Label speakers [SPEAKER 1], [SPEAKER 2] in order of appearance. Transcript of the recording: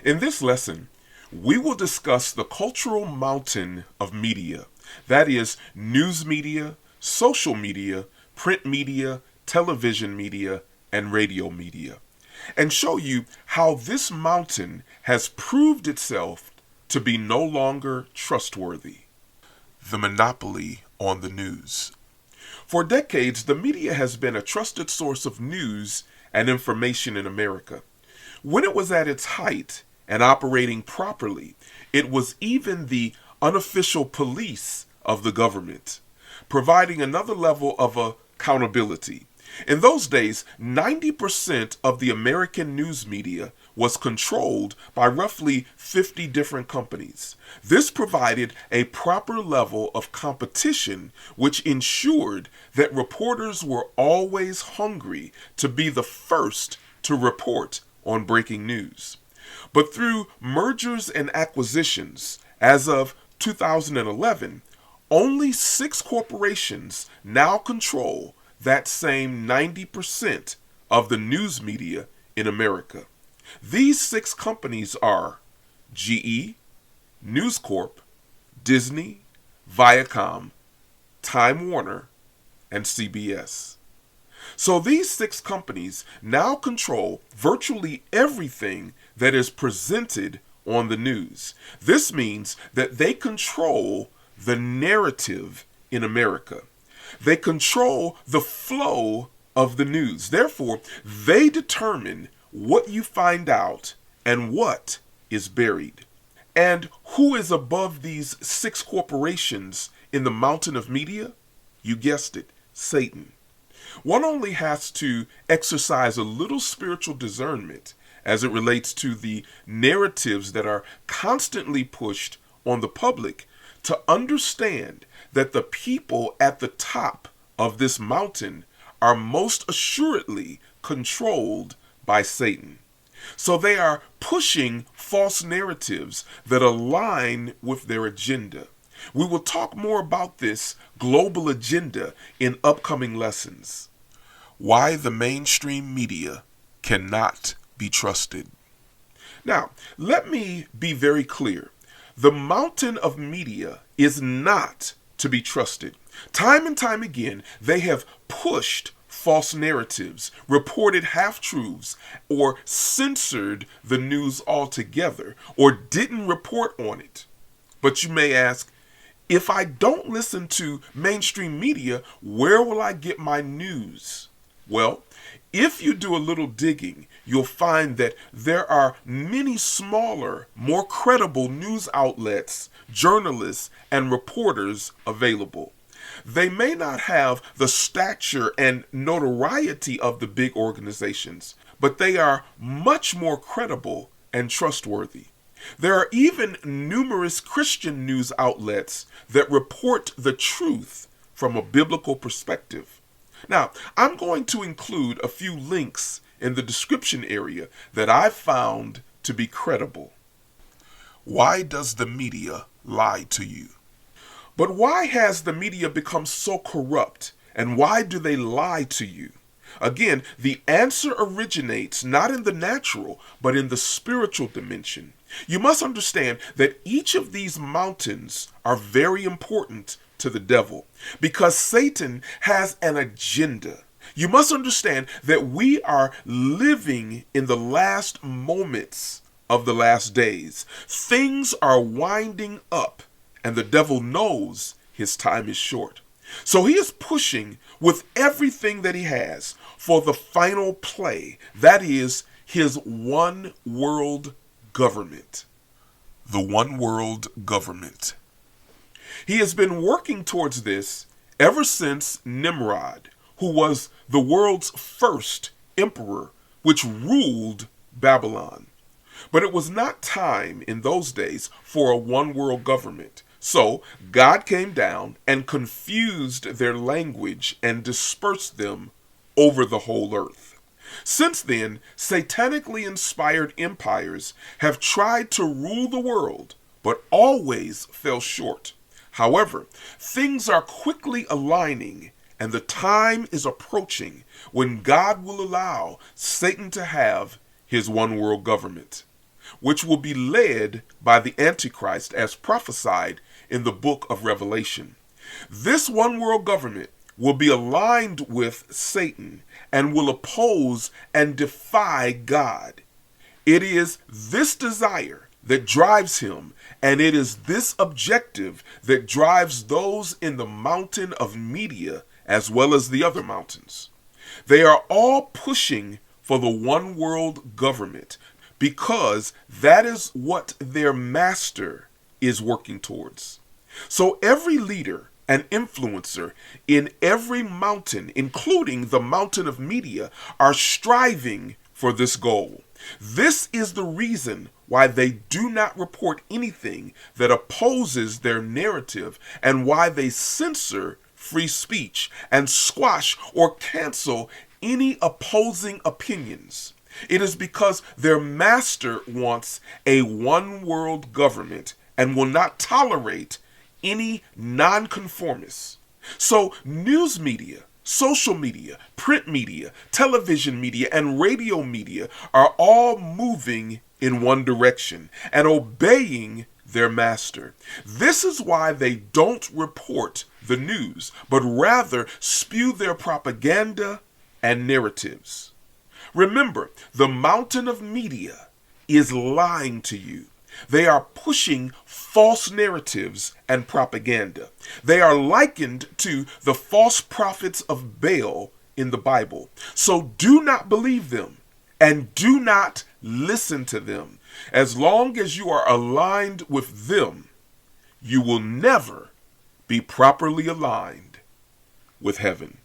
[SPEAKER 1] In this lesson, we will discuss the cultural mountain of media, that is, news media, social media, print media, television media, and radio media, and show you how this mountain has proved itself to be no longer trustworthy. The monopoly on the news. For decades, the media has been a trusted source of news and information in America. When it was at its height and operating properly, it was even the unofficial police of the government, providing another level of accountability. In those days, 90% of the American news media was controlled by roughly 50 different companies. This provided a proper level of competition, which ensured that reporters were always hungry to be the first to report on breaking news. But through mergers and acquisitions, as of 2011, only 6 corporations now control that same 90% of the news media in America. These 6 companies are GE, News Corp, Disney, Viacom, Time Warner, and CBS. So these 6 companies now control virtually everything that is presented on the news. This means that they control the narrative in America. They control the flow of the news. Therefore, they determine what you find out and what is buried. And who is above these 6 corporations in the mountain of media? You guessed it, Satan. One only has to exercise a little spiritual discernment as it relates to the narratives that are constantly pushed on the public to understand that the people at the top of this mountain are most assuredly controlled by Satan. So they are pushing false narratives that align with their agenda. We will talk more about this global agenda in upcoming lessons. Why the mainstream media cannot be trusted. Now, let me be very clear. The mountain of media is not to be trusted. Time and time again, they have pushed false narratives, reported half-truths, or censored the news altogether, or didn't report on it. But you may ask, if I don't listen to mainstream media, where will I get my news? Well, if you do a little digging, you'll find that there are many smaller, more credible news outlets, journalists, and reporters available. They may not have the stature and notoriety of the big organizations, but they are much more credible and trustworthy. There are even numerous Christian news outlets that report the truth from a biblical perspective. Now, I'm going to include a few links in the description area that I've found to be credible. Why does the media lie to you? But why has the media become so corrupt, and why do they lie to you? Again, the answer originates not in the natural, but in the spiritual dimension. You must understand that each of these mountains are very important to the devil because Satan has an agenda. You must understand that we are living in the last moments of the last days. Things are winding up, and the devil knows his time is short. So he is pushing with everything that he has for the final play, that is his one world government. The one world government. He has been working towards this ever since Nimrod, who was the world's first emperor, which ruled Babylon. But it was not time in those days for a one world government. So God came down and confused their language and dispersed them over the whole earth. Since then, satanically inspired empires have tried to rule the world, but always fell short. However, things are quickly aligning, and the time is approaching when God will allow Satan to have his one world government. which will be led by the Antichrist as prophesied in the book of Revelation. This one world government will be aligned with Satan and will oppose and defy God. It is this desire that drives him, and it is this objective that drives those in the mountain of media as well as the other mountains. They are all pushing for the one world government because that is what their master is working towards. So every leader and influencer in every mountain, including the mountain of media, are striving for this goal. This is the reason why they do not report anything that opposes their narrative and why they censor free speech and squash or cancel any opposing opinions. It is because their master wants a one world government and will not tolerate any nonconformists. So news media, social media, print media, television media, and radio media are all moving in one direction and obeying their master. This is why they don't report the news, but rather spew their propaganda and narratives. Remember, the mountain of media is lying to you. They are pushing false narratives and propaganda. They are likened to the false prophets of Baal in the Bible. So do not believe them and do not listen to them. As long as you are aligned with them, you will never be properly aligned with heaven.